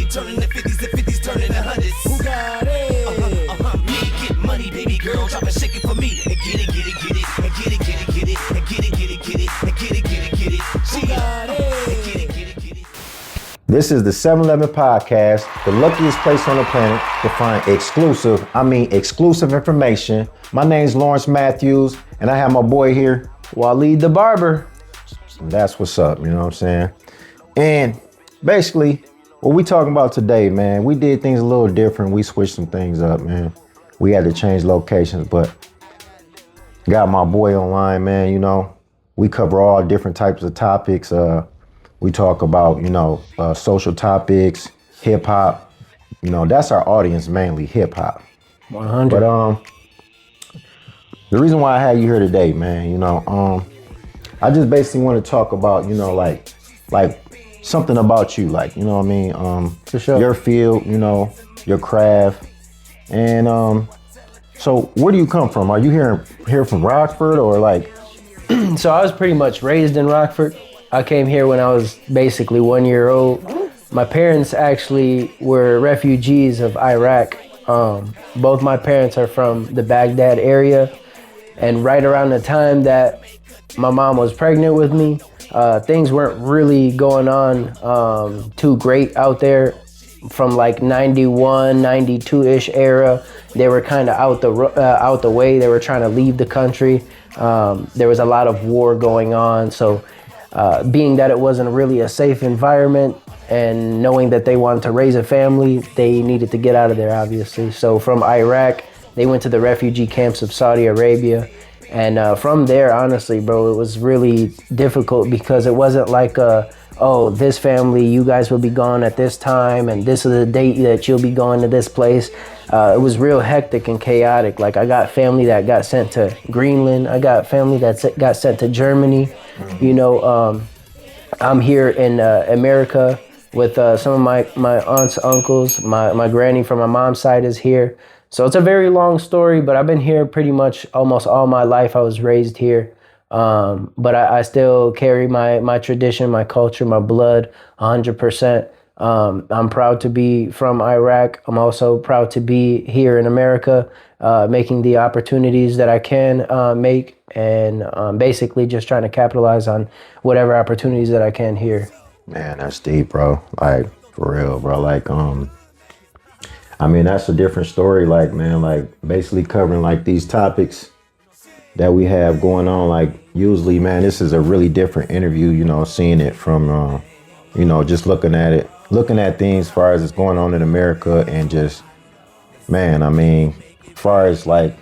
turning to 50s, the 50s turning to hundreds. Who got it? Me get money, baby girl, drop a shake it for me and get it, get it, get it, and get it, get it, get it, and get it, get it, get it, and get it, get it, get it. Who got it? This is the 7-Eleven Podcast, the luckiest place on the planet to find exclusive information. My name's Lawrence Matthews, and I have my boy here, Waleed the Barber. And that's what's up, you know what I'm saying? And basically, what we talking about today, man, we did things a little different. We switched some things up, man. We had to change locations, but got my boy online, man, you know. We cover all different types of topics. We talk about, social topics, hip hop. You know, that's our audience, mainly hip hop. 100. But the reason why I had you here today, man, I just basically want to talk about, like something about you, like, you know what I mean? For sure. Your field, your craft. And so where do you come from? Are you here from Rockford or like? So I was pretty much raised in Rockford. I came here when I was basically 1 year old. My parents actually were refugees of Iraq. Both my parents are from the Baghdad area. And right around the time that my mom was pregnant with me, things weren't really going on too great out there. From like 91, 92-ish era, they were kind of out the way. They were trying to leave the country. There was a lot of war going on. So being that it wasn't really a safe environment and knowing that they wanted to raise a family, they needed to get out of there, obviously. So from Iraq, they went to the refugee camps of Saudi Arabia. And from there, honestly, bro, it was really difficult because it wasn't like, this family, you guys will be gone at this time and this is the date that you'll be going to this place. It was real hectic and chaotic. Like I got family that got sent to Greenland. I got family that got sent to Germany. I'm here in America with some of my aunts, uncles. My granny from my mom's side is here. So it's a very long story, but I've been here pretty much almost all my life. I was raised here. But I still carry my tradition, my culture, my blood 100%. I'm proud to be from Iraq. I'm also proud to be here in America, making the opportunities that I can make and basically just trying to capitalize on whatever opportunities that I can here. Man, that's deep, bro. Like, for real, bro. Like, that's a different story. Like, man, like basically covering like these topics that we have going on. Like usually, man, this is a really different interview, seeing it from, just looking at things as far as it's going on in America and just, man, as far as like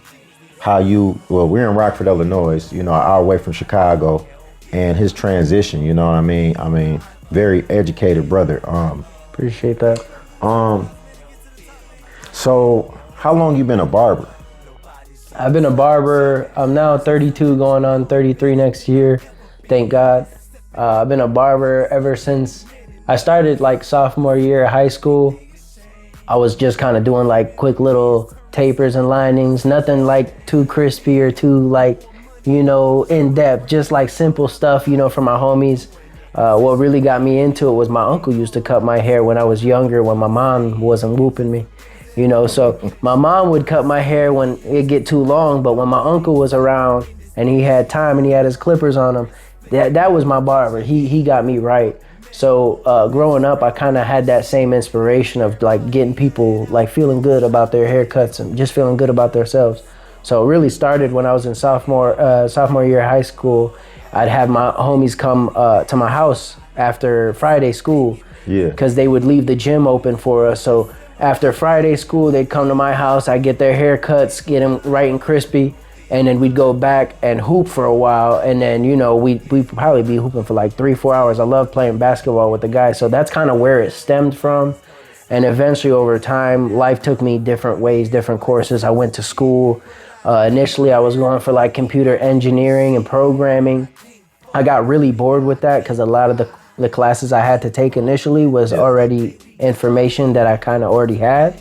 how we're in Rockford, Illinois, an hour away from Chicago, and his transition, very educated brother. Appreciate that. So how long you been a barber? I've been a barber. I'm now 32, going on 33 next year. Thank God. I've been a barber ever since I started like sophomore year of high school. I was just kind of doing like quick little tapers and linings, nothing like too crispy or too like, in depth, just like simple stuff, for my homies. What really got me into it was my uncle used to cut my hair when I was younger, when my mom wasn't whooping me. So my mom would cut my hair when it get too long, but when my uncle was around and he had time and he had his clippers on him, that was my barber. He got me right. So growing up, I kind of had that same inspiration of like getting people like feeling good about their haircuts and just feeling good about themselves. So it really started when I was in sophomore year of high school. I'd have my homies come to my house after Friday school. Yeah. Because they would leave the gym open for us. So after Friday school, they'd come to my house. I'd get their haircuts, get them right and crispy. And then we'd go back and hoop for a while. And then, we'd probably be hooping for like 3-4 hours. I love playing basketball with the guys. So that's kind of where it stemmed from. And eventually over time, life took me different ways, different courses. I went to school. Initially, I was going for like computer engineering and programming. I got really bored with that because a lot of the classes I had to take initially was already information that I kind of already had.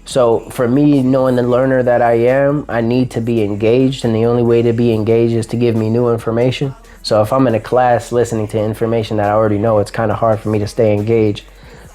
So for me, knowing the learner that I am, I need to be engaged, and the only way to be engaged is to give me new information. So if I'm in a class listening to information that I already know, it's kind of hard for me to stay engaged.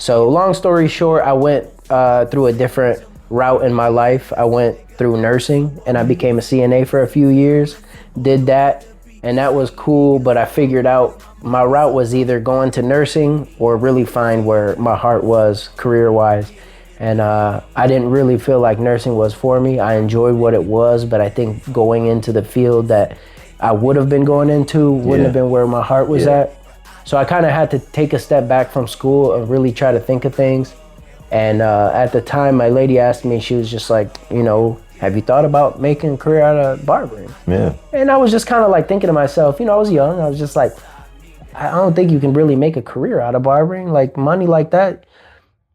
So long story short, I went through a different route in my life. I went through nursing and I became a CNA for a few years, did that, and that was cool, but I figured out my route was either going to nursing or really find where my heart was career-wise. And I didn't really feel like nursing was for me. I enjoyed what it was, but I think going into the field that I would have been going into wouldn't have been where my heart was at. So I kind of had to take a step back from school and really try to think of things. And at the time, my lady asked me, she was just like, you know, have you thought about making a career out of barbering? Yeah. And I was just kind of like thinking to myself, you know, I was young. I was just like, I don't think you can really make a career out of barbering, like money like that.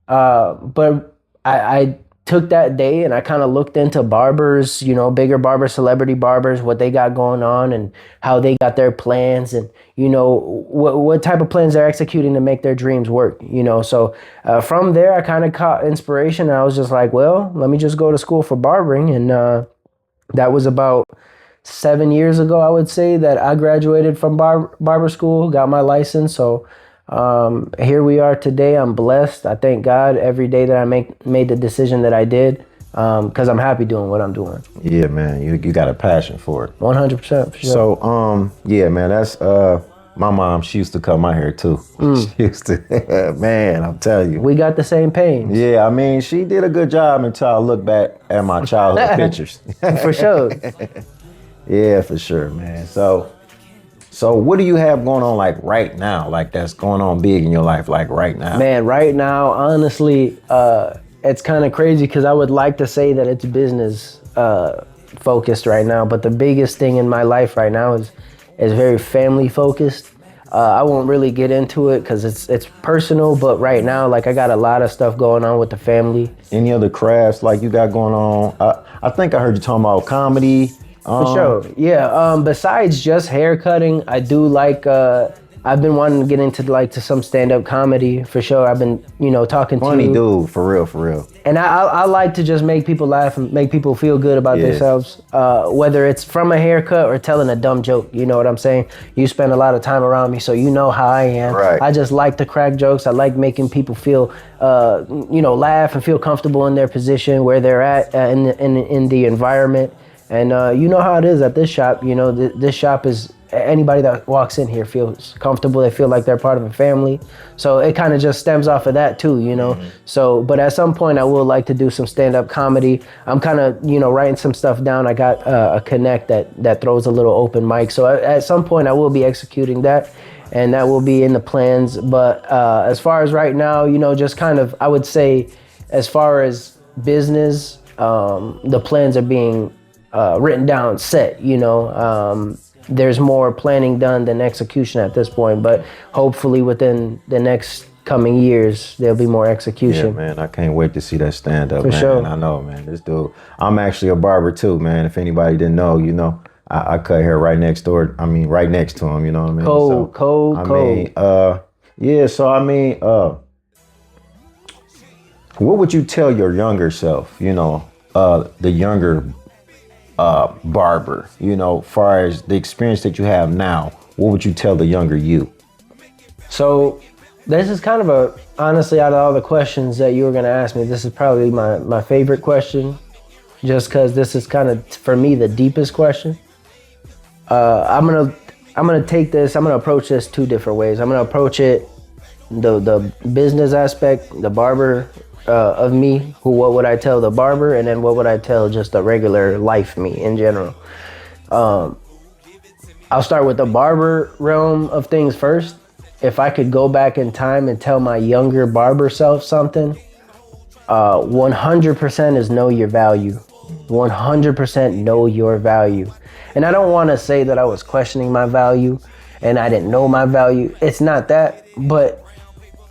But I took that day and I kind of looked into barbers, you know, bigger barbers, celebrity barbers, what they got going on and how they got their plans and, you know, what type of plans they're executing to make their dreams work, you know. So from there, I kind of caught inspiration and I was just like, well, let me just go to school for barbering. And that was about 7 years ago, I would say, that I graduated from barber school, got my license. So here we are today. I'm blessed. I thank God every day that I made the decision that I did, because I'm happy doing what I'm doing. Yeah, man, you got a passion for it. 100%. For sure. So, yeah, man, that's my mom. She used to cut my hair too. She used to, man, I'm telling you. We got the same pains. Yeah, I mean, she did a good job until I look back at my childhood pictures. For sure. Yeah, for sure, man. So what do you have going on like right now? Like that's going on big in your life, like right now? Man, right now, honestly, it's kind of crazy because I would like to say that it's business focused right now, but the biggest thing in my life right now is very family focused. I won't really get into it because it's personal, but right now, like I got a lot of stuff going on with the family. Any other crafts like you got going on? I think I heard you talking about comedy. For sure, yeah. Besides just hair cutting, I do like. I've been wanting to get into some stand-up comedy for sure. I've been, you know, talking Funny to. dude, for real. And I like to just make people laugh and make people feel good about themselves. Whether it's from a haircut or telling a dumb joke, you know what I'm saying? You spend a lot of time around me, so you know how I am. Right. I just like to crack jokes. I like making people feel, you know, laugh and feel comfortable in their position, where they're at in the environment. And you know how it is at this shop. You know, this shop is, anybody that walks in here feels comfortable. They feel like they're part of a family. So it kind of just stems off of that too, you know. So, but at some point I would like to do some stand-up comedy. I'm kind of, you know, writing some stuff down. I got a connect that throws a little open mic. So at some point I will be executing that, and that will be in the plans. But as far as right now, you know, just kind of, I would say, as far as business, the plans are being written down, set, you know. There's more planning done than execution at this point, but hopefully within the next coming years, there'll be more execution. Yeah, man, I can't wait to see that stand up, For man. sure. I know, man, this dude, I'm actually a barber too, man. If anybody didn't know, you know, I cut hair right next door. I mean, right next to him, you know what I mean? Cold. Yeah, so I mean, what would you tell your younger self, you know, the younger barber, you know, far as the experience that you have now, what would you tell the younger you? So this is kind of honestly, out of all the questions that you were going to ask me, this is probably my favorite question, just because this is kind of, for me, the deepest question. I'm gonna take this, I'm gonna approach this two different ways. I'm gonna approach it, the business aspect, the barber of me, what would I tell the barber, and then what would I tell just the regular life me in general. I'll start with the barber realm of things first. If I could go back in time and tell my younger barber self something, 100% is know your value. 100% know your value. And I don't want to say that I was questioning my value and I didn't know my value. It's not that, but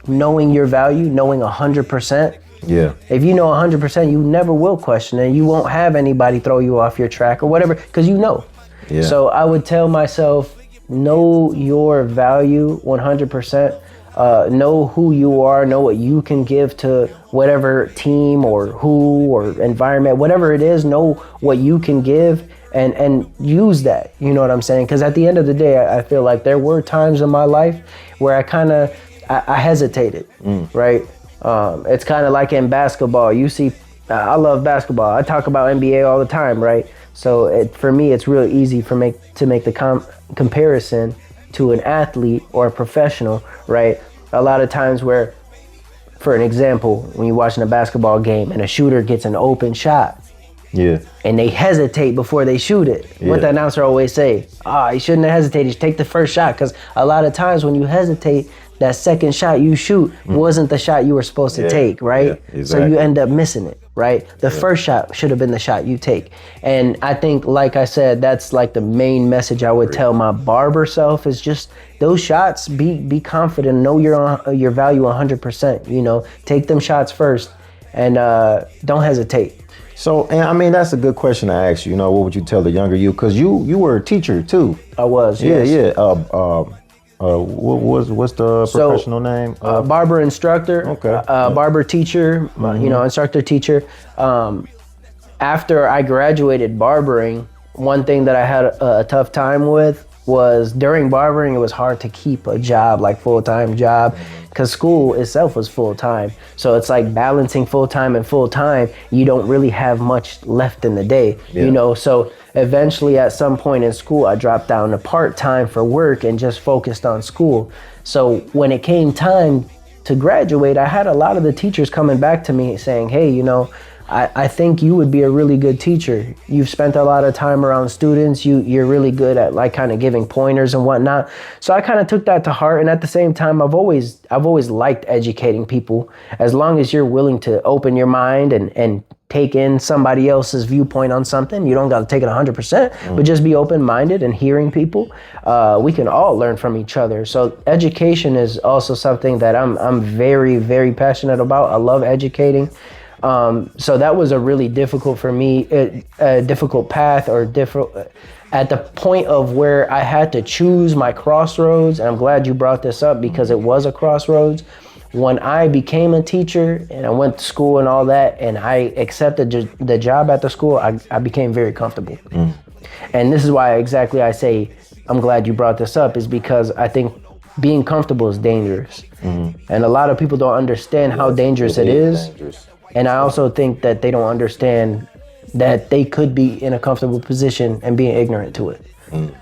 knowing your value, knowing 100%. Yeah. If you know 100%, you never will question it. You won't have anybody throw you off your track or whatever, because you know. Yeah. So I would tell myself, know your value 100%. Know who you are, know what you can give to whatever team or who or environment, whatever it is, know what you can give and use that. You know what I'm saying? Because at the end of the day, I feel like there were times in my life where I hesitated, right? It's kind of like in basketball. You see, I love basketball. I talk about NBA all the time, right? So for me, it's real easy to make the comparison to an athlete or a professional, right? A lot of times where, for an example, when you're watching a basketball game and a shooter gets an open shot, Yeah. and they hesitate before they shoot it. Yeah. What the announcer always say, you shouldn't have hesitated, just take the first shot. Because a lot of times when you hesitate, that second shot you shoot wasn't the shot you were supposed to take, right? Yeah, exactly. So you end up missing it, right? The first shot should have been the shot you take. And I think, like I said, that's like the main message I would tell my barber self is just those shots, be confident, know your value 100%, you know, take them shots first and don't hesitate. So, and I mean, that's a good question to ask you. You know, what would you tell the younger you? Because you were a teacher too. I was, Yeah, yes. yeah. What's the professional name? Barber instructor. Okay. Barber teacher. You know, instructor teacher. After I graduated barbering, one thing that I had a tough time with was during barbering, it was hard to keep a job, like full-time job, because school itself was full-time. So it's like balancing full-time and full-time, you don't really have much left in the day, you know? So eventually at some point in school, I dropped down to part-time for work and just focused on school. So when it came time to graduate, I had a lot of the teachers coming back to me saying, hey, you know, I think you would be a really good teacher. You've spent a lot of time around students. You're really good at like kind of giving pointers and whatnot. So I kind of took that to heart. And at the same time, I've always liked educating people. As long as you're willing to open your mind and take in somebody else's viewpoint on something, you don't got to take it 100%, but just be open-minded and hearing people. We can all learn from each other. So education is also something that I'm very, very passionate about. I love educating. So that was a really difficult for me, a difficult path or at the point of where I had to choose my crossroads. And I'm glad you brought this up because it was a crossroads. When I became a teacher and I went to school and all that, and I accepted the job at the school, I became very comfortable. And this is why exactly I say, I'm glad you brought this up, is because I think being comfortable is dangerous. And a lot of people don't understand how dangerous it is. And I also think that they don't understand that they could be in a comfortable position and being ignorant to it,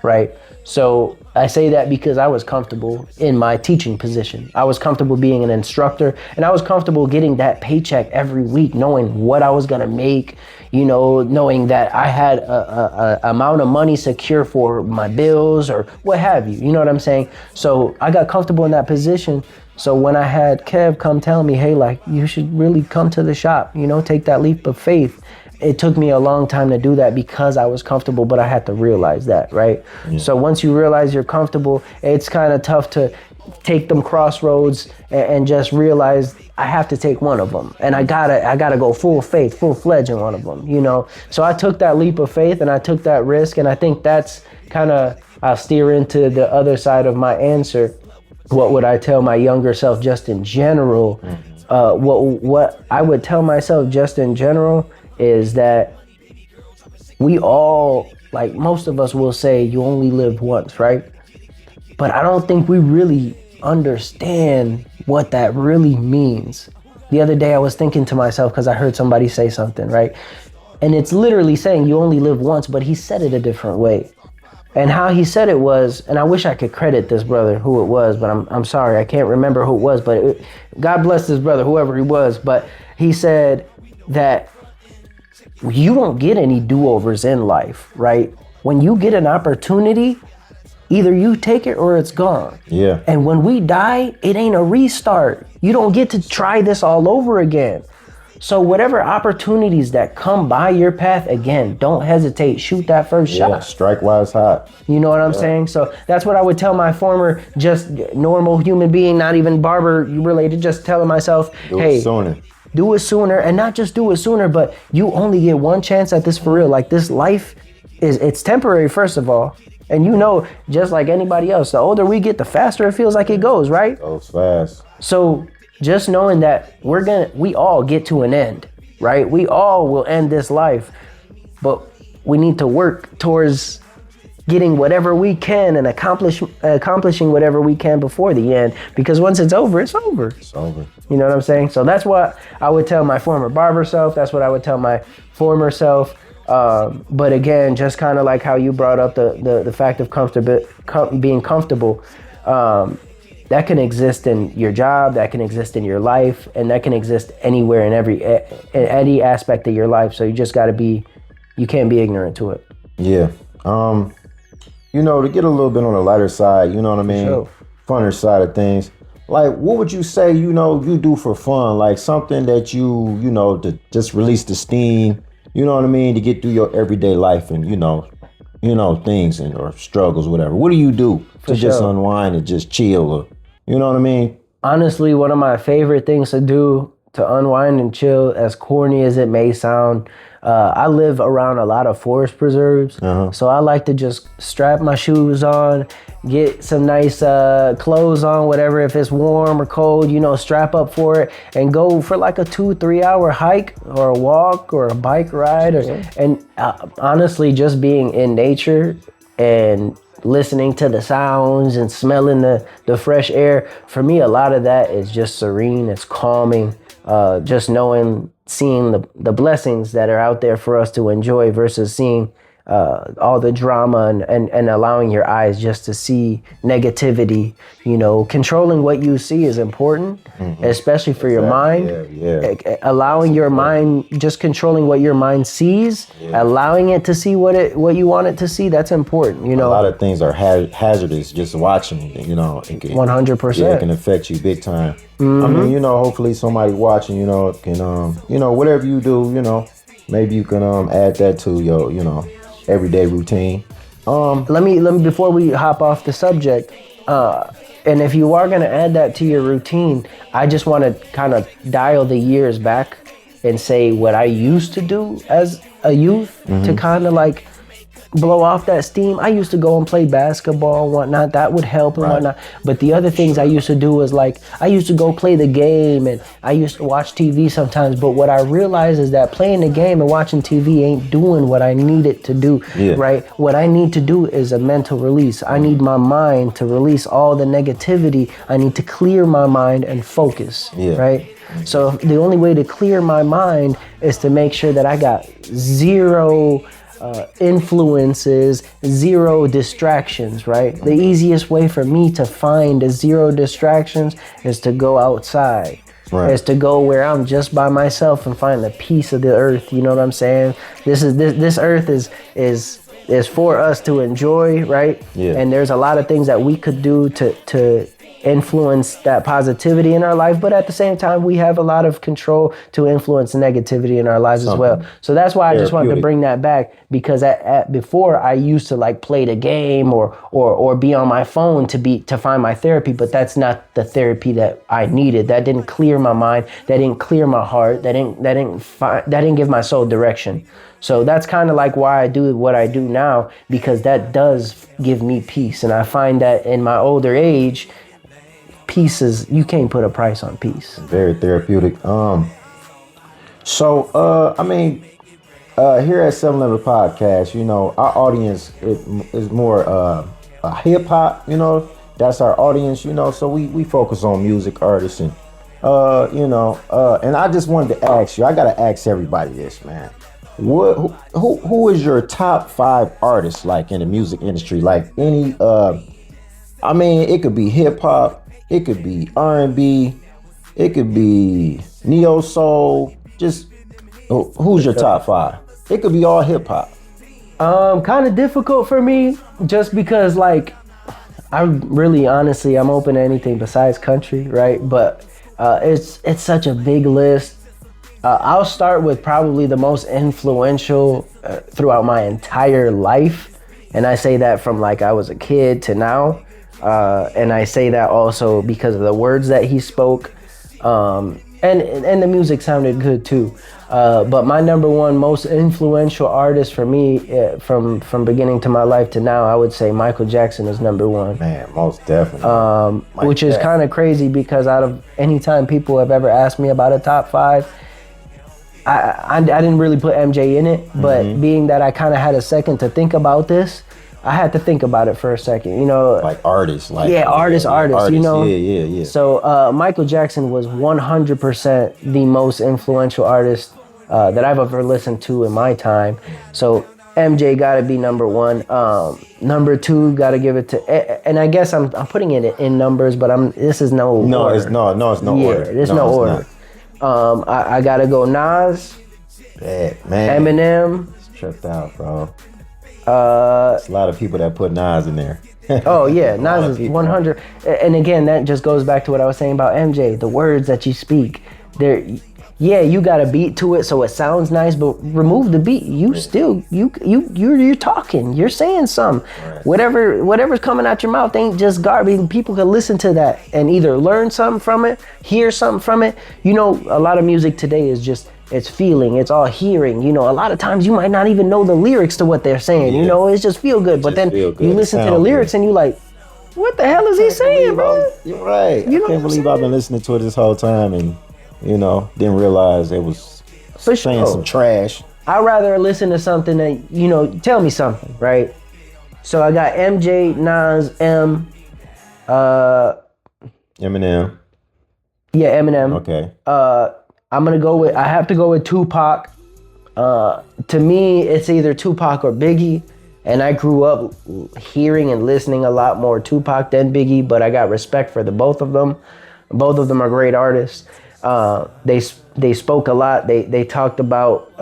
right? So I say that because I was comfortable in my teaching position. I was comfortable being an instructor, and I was comfortable getting that paycheck every week, knowing what I was gonna make, you know, knowing that I had a amount of money secure for my bills or what have you, you know what I'm saying? So I got comfortable in that position. So when I had Kev come tell me, hey, like, you should really come to the shop, you know, take that leap of faith. It took me a long time to do that because I was comfortable, but I had to realize that, right? So once you realize you're comfortable, it's kind of tough to take them crossroads and just realize I have to take one of them. And I gotta go full faith, full-fledged in one of them, you know? So I took that leap of faith and I took that risk. And I think that's kind of, I'll steer into the other side of my answer. What would I tell my younger self just in general? What I would tell myself just in general is that we all, like most of us will say, you only live once, right? But I don't think we really understand what that really means. The other day I was thinking to myself, because I heard somebody say something, right? And it's literally saying you only live once, but he said it a different way. And how he said it was, and I wish I could credit this brother who it was, but I'm sorry, I can't remember who it was, but God bless this brother, whoever he was. But he said that you don't get any do-overs in life, right? When you get an opportunity, either you take it or it's gone. Yeah. And when we die, it ain't a restart. You don't get to try this all over again. So whatever opportunities that come by your path, again, don't hesitate. Shoot that first shot. Strike while it's hot. You know what I'm saying? So that's what I would tell my former, just normal human being, not even barber related, just telling myself, hey, do it sooner. And not just do it sooner, but you only get one chance at this for real. Like, this life it's temporary, first of all. And you know, just like anybody else, the older we get, the faster it feels like it goes, right? Goes fast. So just knowing that we all get to an end, right? We all will end this life, but we need to work towards getting whatever we can and accomplishing whatever we can before the end, because once it's over, it's over. It's over. You know what I'm saying? So that's what I would tell my former barber self. That's what I would tell my former self. But again, just kind of like how you brought up the fact of being comfortable, that can exist in your job, that can exist in your life, and that can exist anywhere in any aspect of your life. So you just got to you can't be ignorant to it. Yeah. You know, to get a little bit on the lighter side, you know what I mean? Sure. Funner side of things. Like, what would you say, you know, you do for fun? Like something that you know, to just release the steam, you know what I mean? To get through your everyday life and, you know, things or struggles, whatever. What do you do to just unwind and just chill? Or, you know what I mean? Honestly, one of my favorite things to do to unwind and chill, as corny as it may sound, I live around a lot of forest preserves, so I like to just strap my shoes on, get some nice clothes on, whatever, if it's warm or cold, you know, strap up for it and go for like a 2-3 hour hike or a walk or a bike ride. And honestly, just being in nature and listening to the sounds and smelling the fresh air, for me, a lot of that is just serene, it's calming, just seeing the blessings that are out there for us to enjoy versus seeing all the drama and allowing your eyes just to see negativity. You know, controlling what you see is important, especially for your mind. Allowing your mind, just controlling what your mind sees, allowing it to see what you want it to see, that's important. You know, a lot of things are hazardous just watching, you know. 100%. Yeah, it can affect you big time. I mean, you know, hopefully somebody watching, you know, can, you know, whatever you do, you know, maybe you can add that to your, you know, everyday routine. Let me before we hop off the subject, and if you are gonna add that to your routine, I just want to kind of dial the years back and say what I used to do as a youth to kind of like blow off that steam. I used to go and play basketball and whatnot. That would help and whatnot. But the other things I used to do was like, I used to go play the game and I used to watch TV sometimes. But what I realized is that playing the game and watching TV ain't doing what I need it to do, right? What I need to do is a mental release. I need my mind to release all the negativity. I need to clear my mind and focus, right? So the only way to clear my mind is to make sure that I got zero influences, zero distractions, right? The easiest way for me to find a zero distractions is to go outside. Is to go where I'm just by myself and find the peace of the earth. You know what I'm saying? This earth is for us to enjoy, right? And there's a lot of things that we could do to influence that positivity in our life, but at the same time we have a lot of control to influence negativity in our lives as well. So that's why I just wanted to bring that back, because before I used to like play the game or be on my phone to find my therapy, but that's not the therapy that I needed. That didn't clear my mind, that didn't clear my heart, that didn't give my soul direction. So that's kind of like why I do what I do now, because that does give me peace. And I find that in my older age, peace is, you can't put a price on peace. Very therapeutic. So I mean, here at 711 Podcast, you know, our audience is more hip hop, you know, that's our audience, you know, so we focus on music artists and you know, and I just wanted to ask you, I gotta ask everybody this, man. Who is your top 5 artists like in the music industry? Like any I mean, it could be hip hop, it could be R&B, it could be neo soul. Just who's your top 5? It could be all hip hop. Kind of difficult for me, just because like I'm open to anything besides country, right? But it's such a big list. I'll start with probably the most influential throughout my entire life, and I say that from like I was a kid to now. And I say that also because of the words that he spoke, and the music sounded good too. But my number one most influential artist for me, from beginning to my life to now, I would say Michael Jackson is number one. Man, most definitely. Which is kind of crazy, because out of any time people have ever asked me about a top 5, I didn't really put MJ in it. But being that I kind of had a second to think about this, I had to think about it for a second. You know, Like artists, like artists. You know, yeah. So Michael Jackson was 100% the most influential artist that I've ever listened to in my time. So MJ got to be number one. Number two, got to give it to, and I guess I'm putting it in numbers, but this is no order. It's no order. There's no order. I got to go Nas, man, Eminem. Tripped out, bro. There's a lot of people that put Nas in there. Oh yeah, Nas is 100. And again, that just goes back to what I was saying about MJ. The words that you speak, you got a beat to it, so it sounds nice. But remove the beat, you're talking, you're saying something. Right. Whatever's coming out your mouth ain't just garbage. People can listen to that and either learn something from it, hear something from it. You know, a lot of music today is just. It's feeling, it's all hearing. You know, a lot of times you might not even know the lyrics to what they're saying. Yeah. You know, it's just feel good. But then you listen to the lyrics and you like, what the hell is he saying, bro? You're right. I can't believe I've been listening to it this whole time and, you know, didn't realize it was saying some trash. I'd rather listen to something that, you know, tell me something, right? So I got MJ, Nas, Eminem. Yeah, Eminem. Okay. I have to go with Tupac. To me, it's either Tupac or Biggie. And I grew up hearing and listening a lot more Tupac than Biggie, but I got respect for both of them. Both of them are great artists. They spoke a lot. They talked about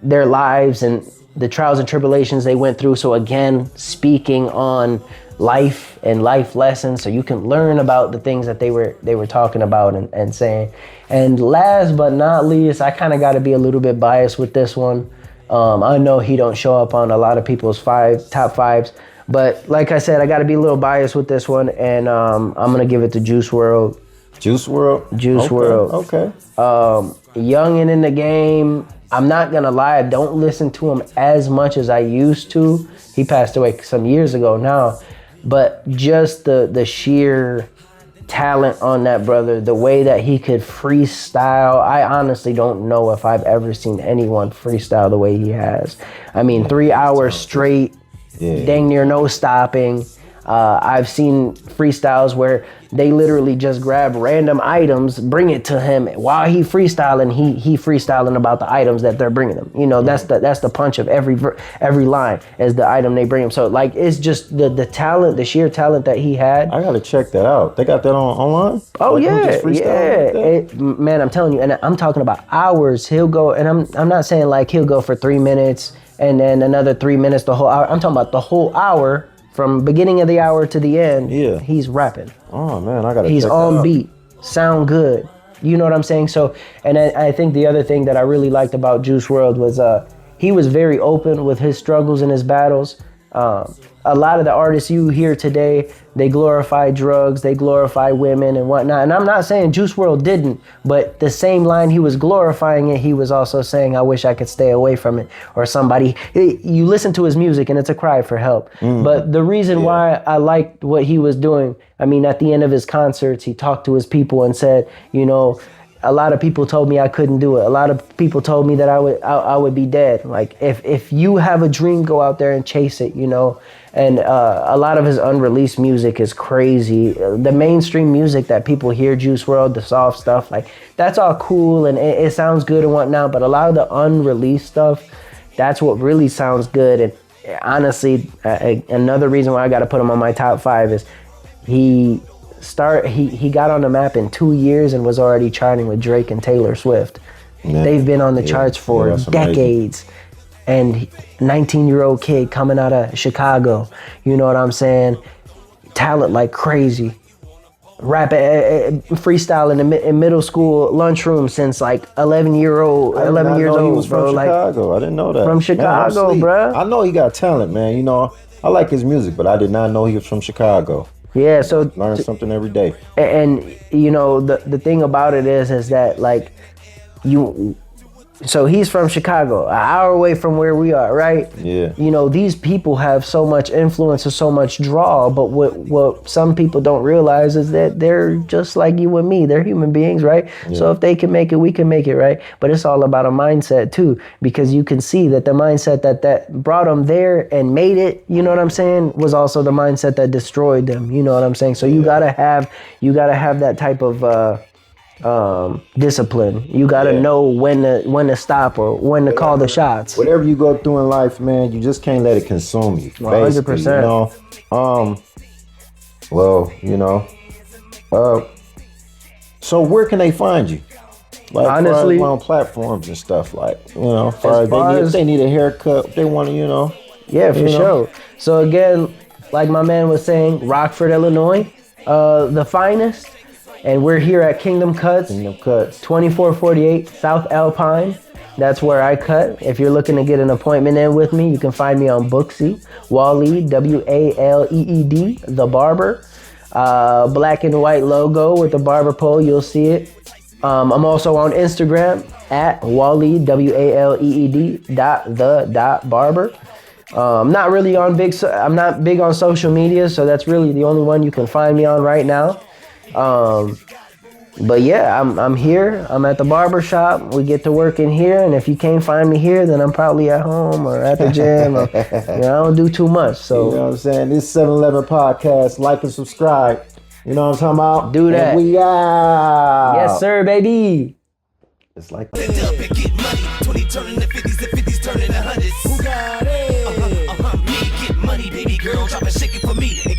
their lives and the trials and tribulations they went through. So again, speaking on life and life lessons, so you can learn about the things that they were talking about and saying. And last but not least, I kind of got to be a little bit biased with this one. I know he don't show up on a lot of people's top fives, but like I said, I got to be a little biased with this one, and I'm gonna give it to Juice WRLD. Juice WRLD. Juice WRLD. Okay. Young and in the game. I'm not gonna lie, I don't listen to him as much as I used to. He passed away some years ago now. But just the sheer talent on that brother, the way that he could freestyle, I honestly don't know if I've ever seen anyone freestyle the way he has. I mean, 3 hours straight, dang near no stopping. I've seen freestyles where they literally just grab random items, bring it to him while he freestyling. He freestyling about the items that they're bringing him. You know, that's the punch of every line is the item they bring him. So like, it's just the talent, the sheer talent that he had. I gotta check that out. They got that online? Oh like yeah. Man, I'm telling you, and I'm talking about hours. He'll go, and I'm not saying like he'll go for 3 minutes and then another 3 minutes the whole hour. I'm talking about the whole hour. From beginning of the hour to the end, he's rapping. Oh man, I gotta. He's on beat, sound good. You know what I'm saying? So, and I think the other thing that I really liked about Juice WRLD was he was very open with his struggles and his battles. A lot of the artists you hear today, they glorify drugs, they glorify women and whatnot. And I'm not saying Juice WRLD didn't, but the same line he was glorifying it, he was also saying, I wish I could stay away from it. Or you listen to his music and it's a cry for help. But the reason why I liked what he was doing, I mean, at the end of his concerts, he talked to his people and said, you know, a lot of people told me I couldn't do it. A lot of people told me that I would be dead. Like, if you have a dream, go out there and chase it, you know. And a lot of his unreleased music is crazy. The mainstream music that people hear, Juice WRLD, the soft stuff, like, that's all cool and it sounds good and whatnot. But a lot of the unreleased stuff, that's what really sounds good. And honestly, another reason why I got to put him on my top 5 is he got on the map in 2 years and was already charting with Drake and Taylor Swift. Yeah. They've been on the charts for decades. Amazing. And 19-year-old kid coming out of Chicago, you know what I'm saying? Talent like crazy. Freestyling in middle school lunchroom since like 11 years old, he was bro. From Chicago. I didn't know that. From Chicago, bro. I know he got talent, man. You know, I like his music, but I did not know he was from Chicago. Yeah, so learn something every day. And you know, the thing about it is that like So he's from Chicago, an hour away from where we are, right? Yeah. You know, these people have so much influence and so much draw, but what some people don't realize is that they're just like you and me. They're human beings, right? Yeah. So if they can make it, we can make it, right? But it's all about a mindset too, because you can see that the mindset that brought them there and made it, you know what I'm saying, was also the mindset that destroyed them. You know what I'm saying? So you gotta have that type of discipline. You gotta know when to stop or when to call the shots. Whatever you go through in life, man, you just can't let it consume you. 100%. You know? Well, you know. So where can they find you? Like, honestly, on platforms and stuff, like, you know, as they need a haircut, they want to, you know. Yeah, for sure. So again, like my man was saying, Rockford, Illinois, the finest. And we're here at Kingdom Cuts, 2448 South Alpine. That's where I cut. If you're looking to get an appointment in with me, you can find me on Booksy, Waleed, Waleed, the Barber. Black and white logo with the barber pole, you'll see it. I'm also on Instagram at Waleed, Waleed .the.barber. I'm not big on social media, so that's really the only one you can find me on right now. But yeah, I'm here. I'm at the barber shop. We get to work in here, and if you can't find me here, then I'm probably at home or at the gym. Or, I don't do too much. So you know what I'm saying? This 7-Eleven podcast. Like and subscribe. You know what I'm talking about? Do that. And we out. Yes, sir, baby. It's like Stand up and get money. 20 turning to 50s, the 50s turning to hundreds. Who got it? Me get money, baby girl. Drop a shake it for me.